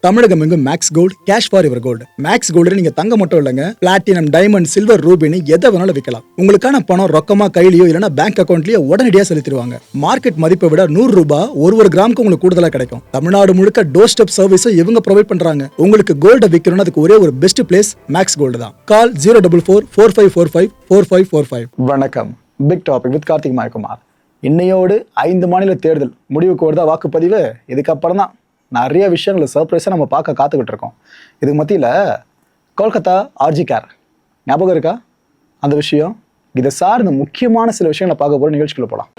தமிழகம் எங்கும் Max Gold cash for your gold. Max Gold நீங்க தங்க மட்டும் இல்லைங்க, பிளாட்டினம், டைமண்ட், சில்வர், ரூபினி எதை வேணாலும் விற்கலாம். உங்களுக்கான பணம் ரொக்கமா கையிலயோ இல்லைன்னா பேங்க் அக்கௌண்ட்லயோ உடனடியாக செலுத்திடுவாங்க. மார்க்கெட் மதிப்பை விட 100 ரூபாய் ஒரு கிராமுக்கு உங்களுக்கு கூடுதலா கிடைக்கும். தமிழ்நாடு முழுக்க டோர் ஸ்டெப் சர்வீஸும் இவங்க ப்ரொவைட் பண்றாங்க. உங்களுக்கு கோல்ட விற்கணும்னு அதுக்கு ஒரே ஒரு பெஸ்ட் பிளேஸ் மேக்ஸ் கோல்டு தான். கால் 04445454545. வணக்கம். Big topic with Karthik Mayakumar. இன்னையோடு 5 மாநில தேர்தல் முடிவுக்கு வருதா வாக்குப்பதிவு. இதுக்கப்புறம் தான் நிறைய விஷயங்களை சர்ப்ரைஸாக நம்ம பார்க்க காத்துக்கிட்டு இருக்கோம். இதுக்கு மத்தியில் கொல்கத்தா ஆர்ஜி கேர் ஞாபகம் இருக்கா? அந்த விஷயம் இதை சார்ந்த முக்கியமான சில விஷயங்களை பார்க்க போகிற நிகழ்ச்சிக்குள்ள போகலாம்.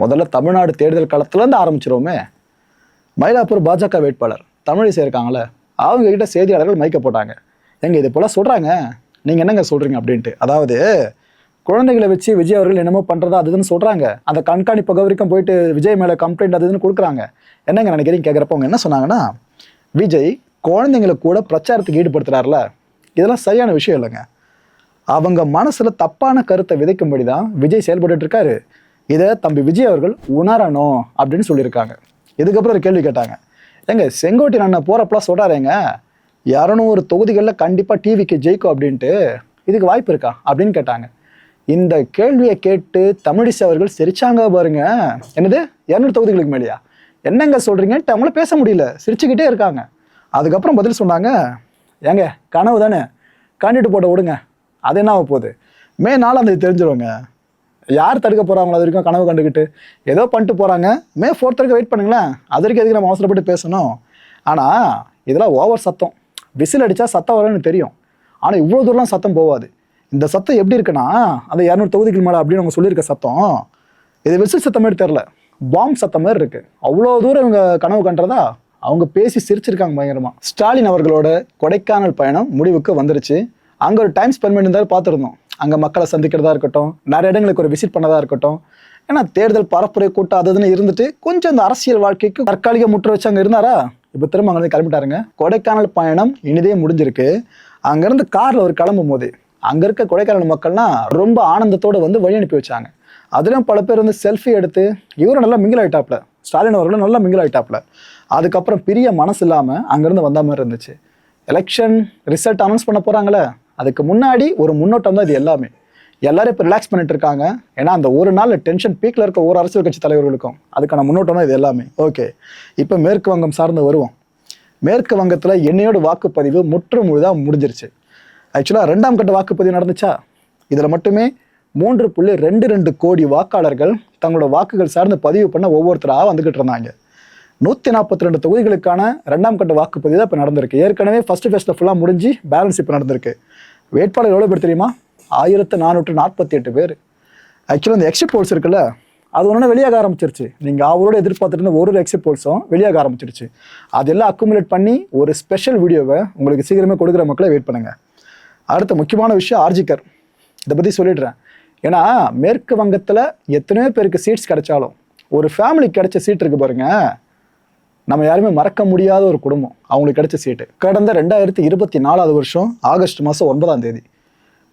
முதல்ல தமிழ்நாடு தேர்தல் களத்துலேருந்து ஆரம்பிச்சிருவோமே. மயிலாப்பூர் பாஜக வேட்பாளர் தமிழிசை இருக்காங்களே, அவங்க கிட்ட செய்தியாளர்கள் மைக்க போட்டாங்க. எங்க இது போல சொல்றாங்க, நீங்க என்னங்க சொல்றீங்க அப்படின்ட்டு. அதாவது குழந்தைகளை வச்சு விஜய் அவர்கள் என்னமோ பண்றதா அதுன்னு சொல்றாங்க. அந்த கண்காணிப்பு வரைக்கும் போயிட்டு விஜய் மேல கம்ப்ளைண்ட் அதுன்னு கொடுக்குறாங்க. என்னங்க நினைக்கிறீங்க கேட்குறப்ப அவங்க என்ன சொன்னாங்கன்னா, விஜய் குழந்தைங்களை கூட பிரச்சாரத்துக்கு ஈடுபடுத்துறாருல, இதெல்லாம் சரியான விஷயம் இல்லைங்க. அவங்க மனசுல தப்பான கருத்தை விதைக்கும்படி தான் விஜய் செயல்பட்டு இருக்காரு. இதை தம்பி விஜய் அவர்கள் உணரணும் அப்படின்னு சொல்லியிருக்காங்க. இதுக்கப்புறம் ஒரு கேள்வி கேட்டாங்க. எங்க செங்கோட்டையன் அண்ணன் போறப்பெல்லாம் சொல்றாருங்க, 200 தொகுதிகளில் கண்டிப்பாக டிவிக்கு ஜெயிக்கும் அப்படின்ட்டு, இதுக்கு வாய்ப்பு இருக்கா அப்படின்னு கேட்டாங்க. இந்த கேள்வியை கேட்டு தமிழிசை அவர்கள் சிரிச்சாங்க பாருங்க. என்னது 200 தொகுதிகளுக்கு மேலேயா, என்னங்க சொல்றீங்கன்ட்டு அவங்கள பேச முடியல, சிரிச்சுக்கிட்டே இருக்காங்க. அதுக்கப்புறம் பதில் சொன்னாங்க, ஏங்க கனவு தானே, காண்டிட்டு போட்ட விடுங்க, அது என்ன ஆக போகுது, மே 4ஆம் தேதி தெரிஞ்சிருவாங்க. யார் தடுக்க போகிறாங்களோ அது வரைக்கும் கனவு கண்டுக்கிட்டு ஏதோ பண்ணிட்டு போகிறாங்க. மே 4 வரைக்கும் வெயிட் பண்ணுங்களேன், அது வரைக்கும் எதுக்கு நம்ம அவசரப்பட்டு பேசணும். ஆனால் இதெல்லாம் ஓவர் சத்தம். விசில் அடித்தா சத்தம் வரும்னு தெரியும், ஆனால் இவ்வளோ தூரம்லாம் சத்தம் போகாது. இந்த சத்தம் எப்படி இருக்குன்னா, அந்த 200 தொகுதிக்கு மேலே அப்படின்னு அவங்க சொல்லியிருக்க சத்தம், இது விசில் சத்தம் மாதிரி தெரில, பாம்பு சத்தம் மாதிரி இருக்குது. அவ்வளோ தூரம் இவங்க கனவு கண்டுறதா அவங்க பேசி சிரிச்சிருக்காங்க பயங்கரமாக. ஸ்டாலின் அவர்களோட கொடைக்கானல் பயணம் முடிவுக்கு வந்துருச்சு. அங்கே ஒரு டைம் ஸ்பெண்ட் பண்ணியிருந்தாலும் பார்த்துருந்தோம். அங்கே மக்களை சந்திக்கிறதா இருக்கட்டும், நிறைய இடங்களுக்கு ஒரு விசிட் பண்ணதா இருக்கட்டும். ஏன்னா தேர்தல் பரப்புரை கூட்டம் அதுன்னு இருந்துட்டு கொஞ்சம் இந்த அரசியல் வாழ்க்கைக்கு தற்காலிக முற்று வச்சு அங்கே இருந்தாரா, இப்போ திரும்ப அங்கே கிளம்பிட்டாருங்க. கொடைக்கானல் பயணம் இனிதே முடிஞ்சிருக்கு. அங்கேருந்து காரில் ஒரு கிளம்பும் போது அங்கே இருக்க கொடைக்கானல் மக்கள்லாம் ரொம்ப ஆனந்தத்தோடு வந்து வழி அனுப்பி வச்சாங்க. அதுலேயும் பல பேர் வந்து செல்ஃபி எடுத்து இவரும் நல்லா மிங்கில் ஆகிட்டாப்ல, ஸ்டாலின் அவர்களும் நல்லா மிங்கில் ஆகிட்டாப்ல. அதுக்கப்புறம் பிரிய மனசு இல்லாமல் அங்கேருந்து வந்த மாதிரி இருந்துச்சு. எலெக்ஷன் ரிசல்ட் அனௌன்ஸ் பண்ண போகிறாங்களே, அதுக்கு முன்னாடி ஒரு முன்னோட்டம் தான் இது எல்லாமே. எல்லாரும் இப்போ ரிலாக்ஸ் பண்ணிட்டு இருக்காங்க. ஏன்னா அந்த ஒரு நாள் டென்ஷன் பீக்கில் இருக்க ஒரு அரசியல் கட்சி தலைவர்களுக்கும் அதுக்கான முன்னோட்டம் தான் இது எல்லாமே. ஓகே, இப்போ மேற்கு வங்கம் சார்ந்து வருவோம். மேற்கு வங்கத்தில் என்னையோட வாக்குப்பதிவு முற்று முழுதாக முடிஞ்சிருச்சு. ஆக்சுவலாக 2ஆம் கட்ட வாக்குப்பதிவு நடந்துச்சா, இதில் மட்டுமே 3.22 கோடி வாக்காளர்கள் தங்களோட வாக்குகள் சார்ந்து பதிவு பண்ண ஒவ்வொருத்தராக வந்துக்கிட்டு இருந்தாங்க. 142 தொகுதிகளுக்கான 2ஆம் கட்ட வாக்குப்பதிவு தான் இப்போ நடந்திருக்கு. ஏற்கனவே ஃபர்ஸ்ட் ஃபேஸ்ல ஃபுல்லாக முடிஞ்சு பேலன்ஸ் இப்போ நடந்திருக்கு. வேட்பாளர் எவ்வளோ பேர் தெரியுமா? 1448 பேர். ஆக்சுவலாக இந்த எக்ஸிட் போல்ஸ் இருக்குல்ல, அது ஒன்று வெளியாக ஆரம்பிச்சிருச்சு. நீங்கள் அவரோட எதிர்பார்த்துட்டு இருந்த ஒரு எக்ஸிட் போல்ஸும் வெளியாக ஆரம்பிச்சிருச்சு. அதெல்லாம் அக்குமுலேட் பண்ணி ஒரு ஸ்பெஷல் வீடியோவை உங்களுக்கு சீக்கிரமே கொடுக்குற மக்களை வெயிட் பண்ணுங்க. அடுத்த முக்கியமான விஷயம் ஆர்ஜிகர், இதை பற்றி சொல்லிடுறேன். ஏன்னா மேற்கு வங்கத்தில் எத்தனையோ பேருக்கு சீட்ஸ் கிடைச்சாலும் ஒரு ஃபேமிலிக்கு கிடைச்ச சீட் இருக்கு பாருங்க, நம்ம யாருமே மறக்க முடியாத ஒரு குடும்பம் அவங்களுக்கு கிடைச்ச சீட்டு. கடந்த 2024 வருஷம் ஆகஸ்ட் மாதம் 9ஆம் தேதி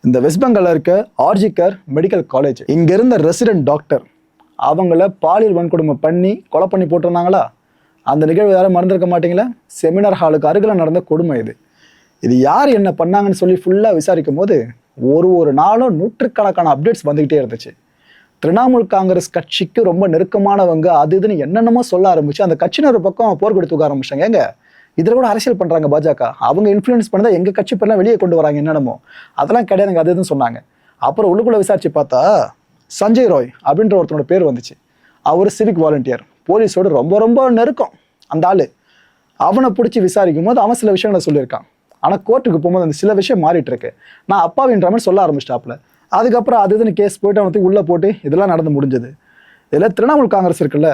இந்த வெஸ்ட் பெங்காலில் இருக்க ஆர்ஜி கேர் மெடிக்கல் காலேஜ், இங்கே இருந்த ரெசிடென்ட் டாக்டர் அவங்கள பாலியல் வன்கொடுமை பண்ணி கொலை பண்ணி போட்டிருந்தாங்களா. அந்த நிகழ்வு யாரும் மறந்துருக்க மாட்டீங்களா? செமினார் ஹாலுக்கு அருகில் நடந்த கொடுமை இது. இது யார் என்ன பண்ணாங்கன்னு சொல்லி ஃபுல்லாக விசாரிக்கும் போது ஒரு நாளும் நூற்றுக்கணக்கான அப்டேட்ஸ் வந்துக்கிட்டே இருந்துச்சு. திரிணாமுல் காங்கிரஸ் கட்சிக்கு ரொம்ப நெருக்கமானவங்க அது இதுன்னு என்னென்னமோ சொல்ல ஆரம்பிச்சு அந்த கட்சியின் ஒரு பக்கம் போர் கொடுத்து தூக்க ஆரம்பிச்சாங்க. ஏங்க இதில் கூட அரசியல் பண்ணுறாங்க பாஜக, அவங்க இன்ஃப்ளூயன்ஸ் பண்ணதா எங்கள் கட்சி பேர்லாம் வெளியே கொண்டு வராங்க என்னென்னமோ, அதெல்லாம் கிடையாதுங்க அது இதுன்னு சொன்னாங்க. அப்புறம் உள்ளுக்குள்ளே விசாரிச்சு பார்த்தா சஞ்சய் ராய் அப்படின்ற ஒருத்தனோட பேர் வந்துச்சு. அவர் சிவிக் வாலண்டியர், போலீஸோடு ரொம்ப ரொம்ப நெருக்கம் அந்த ஆள். அவனை பிடிச்சி விசாரிக்கும் போது அவன் சில விஷயங்களை சொல்லியிருக்கான். ஆனால் கோர்ட்டுக்கு போகும்போது அந்த சில விஷயம் மாறிட்டு இருக்கு. நான் அப்பாவின்ற மாதிரி சொல்ல ஆரம்பிச்சிட்டாப்புல. அதுக்கப்புறம் அது இதுன்னு கேஸ் போயிட்டு அவனுக்கு உள்ளே போட்டு இதெல்லாம் நடந்து முடிஞ்சது. இதில் திரிணாமுல் காங்கிரஸ் இருக்குல்ல,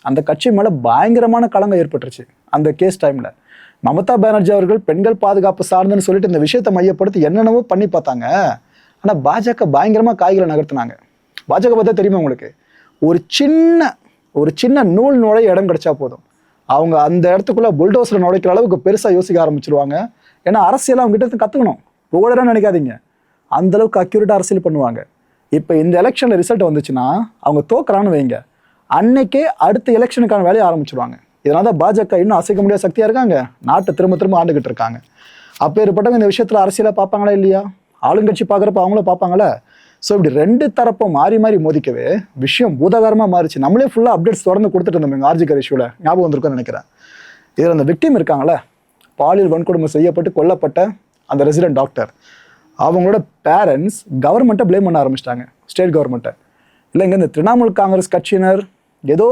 அந்த கட்சி மேலே பயங்கரமான களங்கம் ஏற்பட்டுருச்சு அந்த கேஸ் டைமில். மமதா பானர்ஜி அவர்கள் பெண்கள் பாதுகாப்பு சார்ந்துன்னு சொல்லிட்டு இந்த விஷயத்தை மையப்படுத்தி என்னென்னவோ பண்ணி பார்த்தாங்க. ஆனால் பாஜக பயங்கரமாக காய்களை நகர்த்தினாங்க. பாஜக பார்த்தா தெரியுமா உங்களுக்கு, ஒரு சின்ன ஒரு சின்ன நுழைய இடம் கிடைச்சா போதும், அவங்க அந்த இடத்துக்குள்ள புல்டோசர் நுழைக்கிற அளவுக்கு பெருசாக யோசிக்க ஆரம்பிச்சிருவாங்க. ஏன்னா அரசியல் அவங்க கிட்ட கற்றுக்கணும், புகழன்னு நினைக்காதீங்க, அந்த அளவுக்கு அக்யூரேட்டாக அரசியல் பண்ணுவாங்க. இப்போ இந்த எலெக்ஷனில் ரிசல்ட் வந்துச்சுன்னா அவங்க தோக்குறான்னு வைங்க, அன்னைக்கே அடுத்த எலெக்ஷனுக்கான வேலையை ஆரம்பிச்சிருவாங்க. இதனால தான் பாஜக இன்னும் அசைக்க முடியாத சக்தியாக இருக்காங்க, நாட்டை திரும்ப ஆண்டுகிட்டு இருக்காங்க. அப்பேற்பட்டவங்க இந்த விஷயத்தில் அரசியலை பார்ப்பாங்களா இல்லையா? ஆளுங்கட்சி பார்க்குறப்ப அவங்களும் பார்ப்பாங்களே. ஸோ இப்படி ரெண்டு தரப்பும் மாறி மோதிக்கவே விஷயம் பூதாகாரமாக மாறிச்சு. நம்மளே ஃபுல்லாக அப்டேட்ஸ் தொடர்ந்து கொடுத்துட்டு இருந்தோம் எங்கள் ஆர்ஜிகர் இஷ்யூவில், ஞாபகம் வந்திருக்குன்னு நினைக்கிறேன். இதில் அந்த விக்டிம் இருக்காங்களே, பாலியல் வன்கொடுமை செய்யப்பட்டு கொல்லப்பட்ட அந்த ரெசிடென்ட் டாக்டர், அவங்களோட பேரண்ட்ஸ் கவர்மெண்ட்டை ப்ளேம் பண்ண ஆரம்பிச்சிட்டாங்க, ஸ்டேட் கவர்மெண்ட்டை. இல்லைங்க இந்த திரிணாமுல் காங்கிரஸ் கட்சியினர் ஏதோ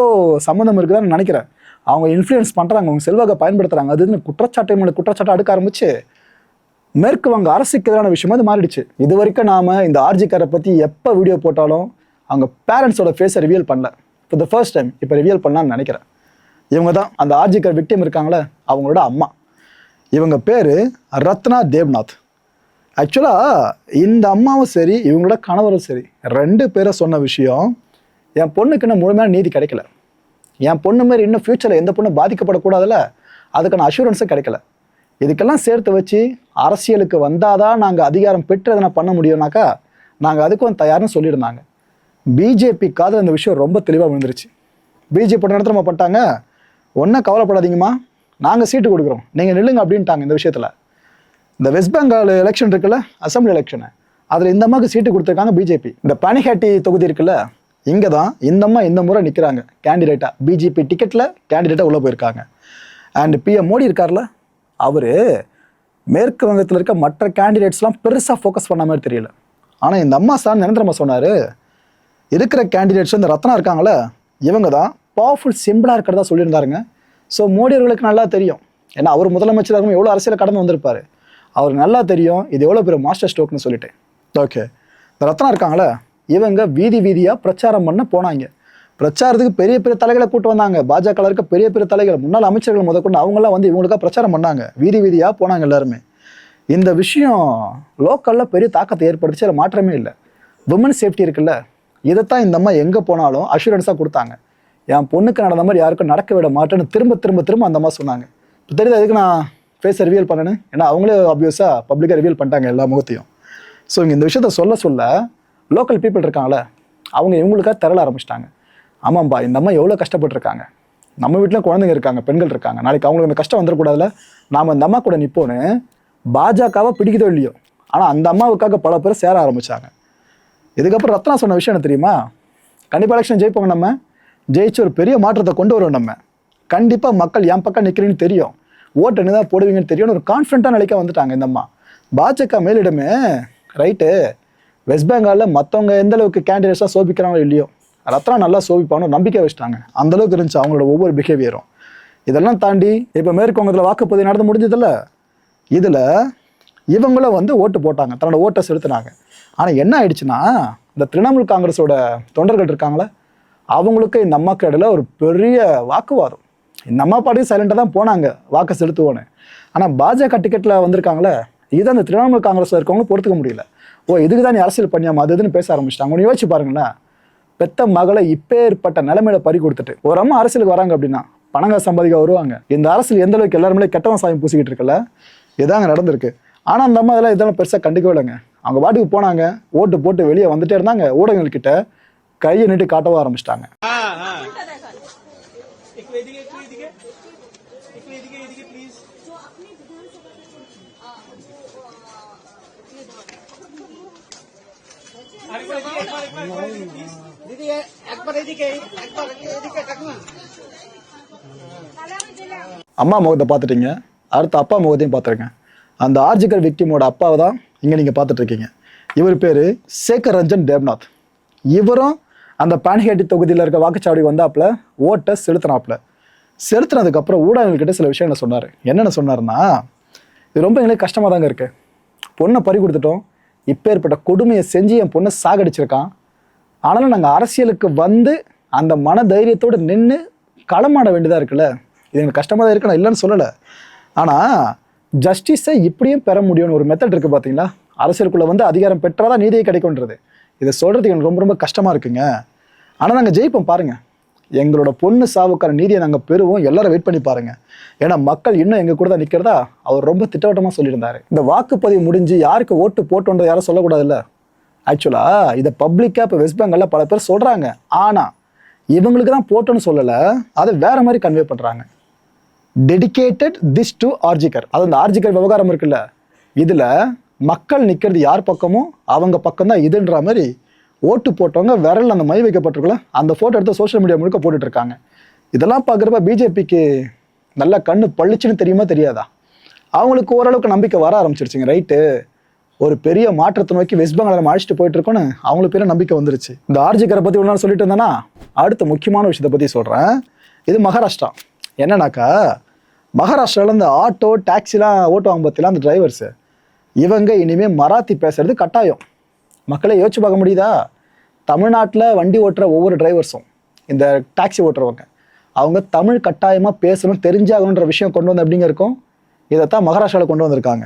சம்மந்தம் இருக்குதான்னு நினைக்கிறேன், அவங்க இன்ஃப்ளூயன்ஸ் பண்ணுறாங்க, அவங்க செல்வாக்கை பயன்படுத்துகிறாங்க, அதுன்னு குற்றச்சாட்டை அடுக்க ஆரம்பிச்சு மேற்கு வங்க அரசுக்கு எதிரான விஷயமா அது மாறிடுச்சு. இது வரைக்கும் நாம இந்த ஆர்ஜிகரை பற்றி எப்போ வீடியோ போட்டாலும் அவங்க பேரண்ட்ஸோட ஃபேஸை ரிவீல் பண்ணல. ஃபார் த ஃபர்ஸ்ட் டைம் இப்போ ரிவீல் பண்ணலான்னு நினைக்கிறேன். இவங்க தான் அந்த ஆர்ஜிகர் விக்டிம் இருக்காங்களே, அவங்களோட அம்மா. இவங்க பேர் ரத்னா தேவ்நாத். ஆக்சுவலாக இந்த அம்மாவும் சரி இவங்களோட கணவரும் சரி ரெண்டு பேரை சொன்ன விஷயம், என் பொண்ணுக்கு இன்னும் முழுமையான நீதி கிடைக்கல, என் பொண்ணு மாதிரி இன்னும் ஃப்யூச்சரில் எந்த பொண்ணு பாதிக்கப்படக்கூடாதுல்ல, அதுக்கான அஷூரன்ஸும் கிடைக்கல. இதுக்கெல்லாம் சேர்த்து வச்சு அரசியலுக்கு வந்தாதான் நாங்கள் அதிகாரம் பெற்று எதனா பண்ண முடியும்னாக்கா நாங்கள் அதுக்கும் தயார்னு சொல்லியிருந்தாங்க. பிஜேபிக்காக இந்த விஷயம் ரொம்ப தெளிவாக விழுந்துருச்சு. பிஜேபி நடத்த நம்ம பண்ணிட்டாங்க, ஒன்றும் கவலைப்படாதீங்கம்மா, நாங்கள் சீட்டு கொடுக்குறோம், நீங்கள் நில்லுங்க அப்படின்ட்டாங்க. இந்த விஷயத்தில் இந்த வெஸ்ட் பெங்கால் எலெக்ஷன் இருக்குல்ல, அசம்பிளி எலெக்ஷனு, அதில் இந்த அம்மாவுக்கு சீட்டு கொடுத்துருக்காங்க பிஜேபி. இந்த பனிஹாட்டி தொகுதி இருக்குல்ல, இங்கே தான் இந்த அம்மா இந்த முறை நிற்கிறாங்க கேண்டிடேட்டாக, பிஜேபி டிக்கெட்டில் கேண்டிடேட்டாக உள்ளே போயிருக்காங்க. அண்ட் பிஎம் மோடி இருக்கார்ல, அவர் மேற்கு வங்கத்தில் இருக்க மற்ற கேண்டிடேட்ஸ்லாம் பெருசாக ஃபோக்கஸ் பண்ண மாதிரி தெரியல. ஆனால் இந்த அம்மா சார் நிரந்தரமா சொன்னார், இருக்கிற கேண்டிடேட்ஸ் இந்த ரத்னா இருக்காங்களே இவங்க தான் பவர்ஃபுல் சிம்பிளாக இருக்கிறதா சொல்லியிருந்தாருங்க. ஸோ மோடி அவர்களுக்கு நல்லா தெரியும், ஏன்னா அவர் முதலமைச்சராக இருக்கும் எவ்வளோ அரசியலை கடந்து வந்திருப்பார், அவருக்கு நல்லா தெரியும் இது எவ்வளோ பெரிய மாஸ்டர் ஸ்ட்ரோக்னு சொல்லிட்டு. ஓகே, இந்த ரத்னா இருக்காங்களே இவங்க வீதியாக பிரச்சாரம் பண்ண போனாங்க. பிரச்சாரத்துக்கு பெரிய தலைகளை கூட்டு வந்தாங்க, பாஜக இருக்க பெரிய தலைகள், முன்னாள் அமைச்சர்கள் முதற்கொண்டு அவங்களாம் வந்து இவங்களுக்காக பிரச்சாரம் பண்ணாங்க, வீதியாக போனாங்க எல்லாருமே. இந்த விஷயம் லோக்கலில் பெரிய தாக்கத்தை ஏற்படுத்தி அதில் மாற்றமே இல்லை. விமன் சேஃப்டி இருக்குல்ல, இதைத்தான் இந்த அம்மா எங்கே போனாலும் அஷூரன்ஸாக கொடுத்தாங்க. என் பொண்ணுக்கு நடந்த மாதிரி யாருக்கும் நடக்க விட மாட்டேன்னு திரும்ப அந்த அம்மா சொன்னாங்க. இப்போ தெரியுது அதுக்கு நான் ஃபேஸை ரிவீல் பண்ணேன்னு, ஏன்னா அவங்களே ஆப்வியஸாக பப்ளிக்காக ரிவீல் பண்ணிட்டாங்க எல்லா முகத்தையும். ஸோ இங்கே இந்த விஷயத்த சொல்ல லோக்கல் பீப்புள் இருக்காங்களே அவங்க இவங்களுக்காக திரள ஆரம்பிச்சிட்டாங்க. ஆமாம்பா, இந்த அம்மா எவ்வளோ கஷ்டப்பட்டுருக்காங்க, நம்ம வீட்டில் குழந்தைங்க இருக்காங்க, பெண்கள் இருக்காங்க, நாளைக்கு அவங்களுக்கு அந்த கஷ்டம் வந்துடக்கூடாதுல, நாம் அந்த அம்மா கூட நிற்போன்னு பாஜகவை பிடிக்குதோ இல்லையோ, ஆனால் அந்த அம்மாவுக்காக பல பேர் சேர ஆரம்பித்தாங்க. இதுக்கப்புறம் ரத்னா சொன்ன விஷயம் என்ன தெரியுமா, கண்டிப்பாக எலெக்ஷன் ஜெயிப்போங்க, நம்ம ஜெயிச்சு ஒரு பெரிய மாற்றத்தை கொண்டு வருவோம், நம்ம கண்டிப்பாக மக்கள் என் பக்கம் நிற்கிறீங்கன்னு தெரியும், ஓட்டு என்ன தான் போடுவீங்கன்னு தெரியும்னு ஒரு கான்ஃபிடண்ட்டாக நிலைக்க வந்துட்டாங்க இந்த அம்மா. பாஜக மேலிடமே ரைட்டு, வெஸ்ட் பெங்காலில் மற்றவங்க எந்த அளவுக்கு கேண்டிடேட்ஸாக சோபிக்கிறாங்களோ இல்லையோ, ரத்னா நல்லா சோபிப்பானு நம்பிக்கை வச்சுட்டாங்க. அந்தளவுக்கு இருந்துச்சு அவங்களோட ஒவ்வொரு பிஹேவியரும். இதெல்லாம் தாண்டி இப்போ மேற்கு வங்கத்தில் வாக்குப்பதிவு நடந்து முடிஞ்சதில்ல, இதில் இவங்களும் வந்து ஓட்டு போட்டாங்க, தன்னோட ஓட்டை செலுத்தினாங்க. ஆனால் என்ன ஆயிடுச்சுன்னா, இந்த திரிணாமுல் காங்கிரஸோட தொண்டர்கள் இருக்காங்களே அவங்களுக்கு இந்த அம்மாக்கு இடையில ஒரு பெரிய வாக்குவாதம். இந்த அம்மா பாட்டியும் சைலண்டாக தான் போனாங்க வாக்கை செலுத்துவோன்னு. ஆனால் பாஜக டிக்கெட்டில் வந்திருக்காங்களே இதை அந்த திரிணாமுல் காங்கிரஸில் இருக்கவங்களும் பொறுத்துக்க முடியல. ஓ இதுக்கு தான் நீ அரசியல் பண்ணியாமா அது இதுன்னு பேச ஆரம்பிச்சிட்டாங்க. ஒன்று யோசிச்சு பாருங்களேன், பெத்த மகளை இப்பேற்பட்ட நிலைமையில பறி கொடுத்துட்டு ஒரு அம்மா அரசியலுக்கு வராங்க அப்படின்னா பணங்க சம்பாதிக்க வருவாங்க. இந்த அரசியல் எந்த அளவுக்கு எல்லாருமே கெட்டவன் சாயம் பூசிக்கிட்டு இருக்கல, இதாங்க நடந்திருக்கு. ஆனால் அந்த அம்மா இதெல்லாம் பெருசாக கண்டுக்கவே இல்லைங்க. அவங்க பாட்டுக்கு போனாங்க, ஓட்டு போட்டு வெளியே வந்துட்டே இருந்தாங்க, ஊடகங்கள்கிட்ட கையை நீட்டி காட்டவும் ஆரம்பிச்சிட்டாங்க. அம்மா முகத்தை பார்த்துட்டீங்க, அடுத்த அப்பா முகத்தையும் பார்த்துருங்க. அந்த ஆர்ஜிகர் விக்டிமோட அப்பாவை தான் இங்கே நீங்கள் பார்த்துட்டு இருக்கீங்க. இவர் பேர் சேகர் ரஞ்சன் தேவ்நாத். இவரும் அந்த பானிஹாட்டி தொகுதியில் இருக்க வாக்குச்சாவடி வந்தாப்புல ஓட்டை செலுத்தினதுக்கப்புறம் ஊடகங்கள்கிட்ட சில விஷயங்களை சொன்னார். என்னென்ன சொன்னார்னா, இது ரொம்ப எங்களுக்கு கஷ்டமாக தாங்க இருக்குது, பொண்ணை பறி கொடுத்துட்டோம், இப்போ ஏற்பட்ட கொடுமையை செஞ்சு என் பொண்ணை சாகடிச்சிருக்கான், ஆனாலும் நாங்கள் அரசியலுக்கு வந்து அந்த மன தைரியத்தோடு நின்று களமாட வேண்டியதாக இருக்குல்ல, இது எங்களுக்கு கஷ்டமாக தான் இருக்கு, நான் இல்லைன்னு சொல்லலை. ஆனால் ஜஸ்டிஸை இப்படியும் பெற முடியும்னு ஒரு மெத்தட் இருக்குது பார்த்தீங்களா, அரசியலுக்குள்ளே வந்து அதிகாரம் பெற்றாதான் நீதியை கிடைக்கும்ன்றது. இதை சொல்கிறதுக்கு எனக்கு ரொம்ப ரொம்ப கஷ்டமாக இருக்குங்க. ஆனால் நாங்கள் ஜெயிப்போம் பாருங்கள், எங்களோட பொண்ணு சாவுக்கான நீதியை நாங்கள் பெறுவோம், எல்லாரும் வெயிட் பண்ணி பாருங்க. ஏன்னா மக்கள் இன்னும் எங்க கூட தான் நிற்கிறதா அவர் ரொம்ப திட்டவட்டமாக சொல்லியிருந்தாரு. இந்த வாக்குப்பதிவு முடிஞ்சு யாருக்கு ஓட்டு போட்டோன்றது யாரும் சொல்லக்கூடாதுல்ல. ஆக்சுவலாக இதை பப்ளிக்காக இப்போ வெஸ்ட் பெங்காலில் பல பேர் சொல்கிறாங்க. ஆனால் இவங்களுக்கு தான் போட்டோன்னு சொல்லலை, அதை வேற மாதிரி கன்வே பண்ணுறாங்க. Dedicated this to RG Kar. அது அந்த ஆர்ஜிகர் விவகாரம் இருக்குல்ல, இதில் மக்கள் நிற்கிறது யார் பக்கமோ அவங்க பக்கம் தான் இதுன்ற மாதிரி ஓட்டு போட்டவங்க விரல் அந்த மை வைக்கப்பட்டிருக்குல்ல, அந்த ஃபோட்டோ எடுத்து சோஷியல் மீடியா முழுக்க போட்டுட்டு இருக்காங்க. இதெல்லாம் பார்க்குறப்ப பிஜேபிக்கு நல்லா கண்ணு பளிச்சுன்னு தெரியுமா தெரியாதா? அவங்களுக்கு ஓரளவுக்கு நம்பிக்கை வர ஆரம்பிச்சிருச்சுங்க. ரைட்டு, ஒரு பெரிய மாற்றத்தை நோக்கி வெஸ்ட் பெங்கால் நம்ம அழைச்சிட்டு போயிட்டு இருக்கோன்னு அவங்களுக்கு பேர நம்பிக்கை வந்துருச்சு. இந்த ஆர்ஜிகரை பற்றி ஒரு நாள் சொல்லிட்டு இருந்தேன்னா, அடுத்த முக்கியமான விஷயத்தை பற்றி சொல்கிறேன். இது மகாராஷ்டிரா. என்னன்னாக்கா, மகாராஷ்டிராவில் இந்த ஆட்டோ டாக்ஸிலாம் ஓட்டுவாங்க பார்த்தீங்களா, அந்த டிரைவர்ஸு, இவங்க இனிமேல் மராத்தி பேசுறது கட்டாயம். மக்களை யோசிச்சு பார்க்க முடியுதா? தமிழ்நாட்டில் வண்டி ஓட்டுற ஒவ்வொரு டிரைவர்ஸும், இந்த டாக்ஸி ஓட்டுறவங்க, அவங்க தமிழ் கட்டாயமாக பேசணும், தெரிஞ்சாகணுன்ற விஷயம் கொண்டு வந்து எப்படிங்க இருக்கும்? இதைத்தான் மகாராஷ்டிராவில் கொண்டு வந்திருக்காங்க.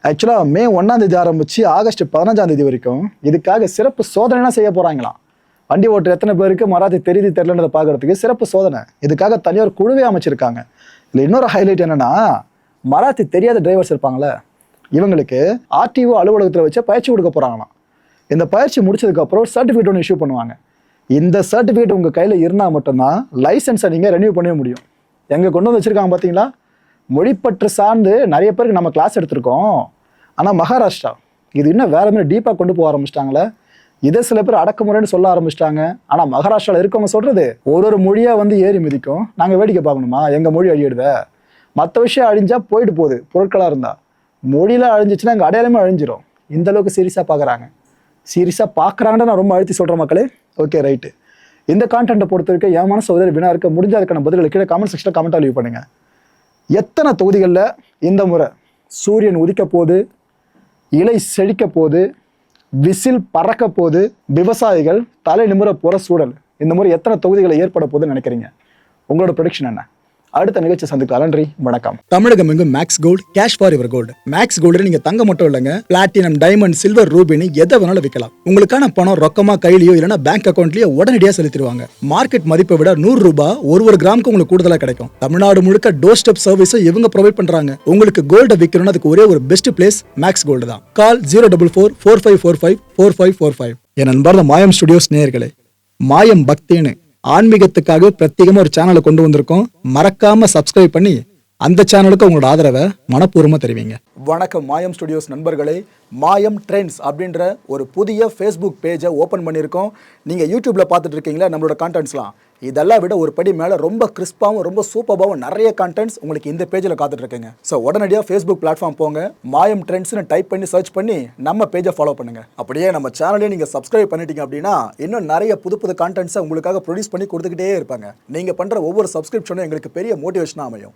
ஆக்சுவலாக மே 1 ஆரம்பித்து ஆகஸ்ட் 15 வரைக்கும் இதுக்காக சிறப்பு சோதனைலாம் செய்ய போகிறாங்களாம். வண்டி ஓட்டுற எத்தனை பேருக்கு மராத்தி தெரியுது தெரியலன்றதை பார்க்கறதுக்கு சிறப்பு சோதனை. இதுக்காக தனியார் குழுவே அமைச்சிருக்காங்க. இல்லை இன்னொரு ஹைலைட் என்னென்னா, மராத்தி தெரியாத டிரைவர்ஸ் இருப்பாங்களே, இவங்களுக்கு ஆர்டிஓ அலுவலகத்தில் வச்சு பயிற்சி கொடுக்க போகிறாங்களாம். இந்த பயிற்சி முடிச்சதுக்கப்புறம் சர்டிஃபிகேட் ஒன்று இஷ்யூ பண்ணுவாங்க. இந்த சர்டிஃபிகேட் உங்கள் கையில் இருந்தால் மட்டும்தான் லைசன்ஸை நீங்கள் ரெனியூ பண்ண முடியும். எங்கே கொண்டு வந்து வச்சுருக்காங்க பார்த்தீங்களா? மொழிப்பற்று சார்ந்து நிறைய பேருக்கு நம்ம கிளாஸ் எடுத்திருக்கோம். ஆனால் மகாராஷ்டிரா இது இன்னும் வேற மாதிரி டீப்பாக கொண்டு போக ஆரம்பிச்சிட்டாங்களே. இதை சில பேர் அடக்குமுறைன்னு சொல்ல ஆரம்பிச்சிட்டாங்க. ஆனால் மகாராஷ்டிராவில் இருக்கவங்க சொல்கிறது, ஒரு மொழியாக வந்து ஏறி மிதிக்கும், நாங்கள் வேடிக்கை பார்க்கணுமா, எங்கள் மொழி அழியிடுத, மற்ற விஷயம் அழிஞ்சா போயிட்டு போகுது. பொருட்களாக இருந்தால் மொழியில் அழிஞ்சிச்சுன்னா எங்கள் அடையாளமே அழிஞ்சிரும். இந்த அளவுக்கு சீரியஸாக பார்க்குறாங்க. சீரியஸாக பார்க்குறாங்கன்னு நான் ரொம்ப அழுத்தி சொல்கிறேன் மக்களே. ஓகே ரைட்டு, இந்த கான்டென்ட்டை பொறுத்த வரைக்கும் என் மனசு ஒரு வினா இருக்க முடிஞ்ச அதுக்கான பதில்களை கீழே கமெண்ட் செக்ஷனில் கமெண்ட்டாக லீவ் பண்ணுங்கள். எத்தனை தொகுதிகளில் இந்த முறை சூரியன் உதிக்க போது, இலை செழிக்க போது, விசில் பறக்க போது, விவசாயிகள் தலை நிமிர போகிற சூழல், இந்த முறை எத்தனை தொகுதிகளை ஏற்பட போகுதுன்னு நினைக்கிறீங்க? உங்களோட ப்ரெடிக்ஷன் என்ன? அடுத்த நிகழ்ச்சி சந்திக்கலாம். நன்றி, வணக்கம். தமிழகம் எங்கும் Max Gold, cash for your gold. Max Gold நீங்க தங்க மட்டும் இல்லைங்க, பிளாட்டினம், டைமண்ட், சில்வர், ரூபினி எதை வேணாலும் விற்கலாம். உங்களுக்கான பணம் ரொக்கமா கையிலயோ இல்லைன்னா பேங்க் அக்கௌண்ட்லயோ உடனடியாக செலுத்திடுவாங்க. மார்க்கெட் மதிப்பை விட 100 ரூபாய் ஒரு கிராமுக்கு உங்களுக்கு கூடுதலா கிடைக்கும். தமிழ்நாடு முழுக்க டோர் ஸ்டெப் சர்வீஸ் இவங்க ப்ரொவைட் பண்றாங்க. உங்களுக்கு கோல்ட விற்கணும்னு அதுக்கு ஒரே ஒரு பெஸ்ட் பிளேஸ் மேக்ஸ் கோல்டு தான். கால் 04445454545. என் நண்பர் மாயம் ஸ்டுடியோஸ் நேயர்களே, மாயம் பக்தின்னு ஆன்மீகத்துக்காக பிரத்யேகமா ஒரு சேனலை கொண்டு வந்திருக்கோம். மறக்காம சப்ஸ்கிரைப் பண்ணி அந்த சேனலுக்கு உங்களோட ஆதரவை மனப்பூர்வமா தெரிவிங்க. வணக்கம் மாயம் ஸ்டுடியோஸ் நண்பர்களே. மாயம் ட்ரெண்ட்ஸ் அப்படின்ற ஒரு புதிய ஃபேஸ்புக் பேஜை ஓப்பன் பண்ணியிருக்கோம். நீங்கள் யூடியூப்ல பார்த்துட்டு இருக்கீங்களா நம்மளோட கான்டென்ட்ஸ்லாம், இதெல்லாம் விட ஒரு படி மேலே ரொம்ப கிறிஸ்பாகவும் ரொம்ப சூப்பராகவும் நிறைய கான்டென்ட்ஸ் உங்களுக்கு இந்த பேஜில் காத்துட்டு இருக்குங்க. ஸோ உடனடியாக ஃபேஸ்புக் பிளாட்ஃபார்ம் போங்க, மாயம் ட்ரெண்ட்ஸ்னு டைப் பண்ணி சர்ச் பண்ணி நம்ம பேஜை ஃபாலோ பண்ணுங்க. அப்படியே நம்ம சேனலையும் நீங்கள் சப்ஸ்கிரைப் பண்ணிட்டீங்க அப்படின்னா இன்னும் நிறைய புது புது கான்டென்ட்ஸை உங்களுக்காக ப்ரொடியூஸ் பண்ணி கொடுத்துக்கிட்டே இருப்பாங்க. நீங்கள் பண்ணுற ஒவ்வொரு சப்ஸ்கிரிப்ஷனும் எங்களுக்கு பெரிய மோட்டிவேஷனாக அமையும்.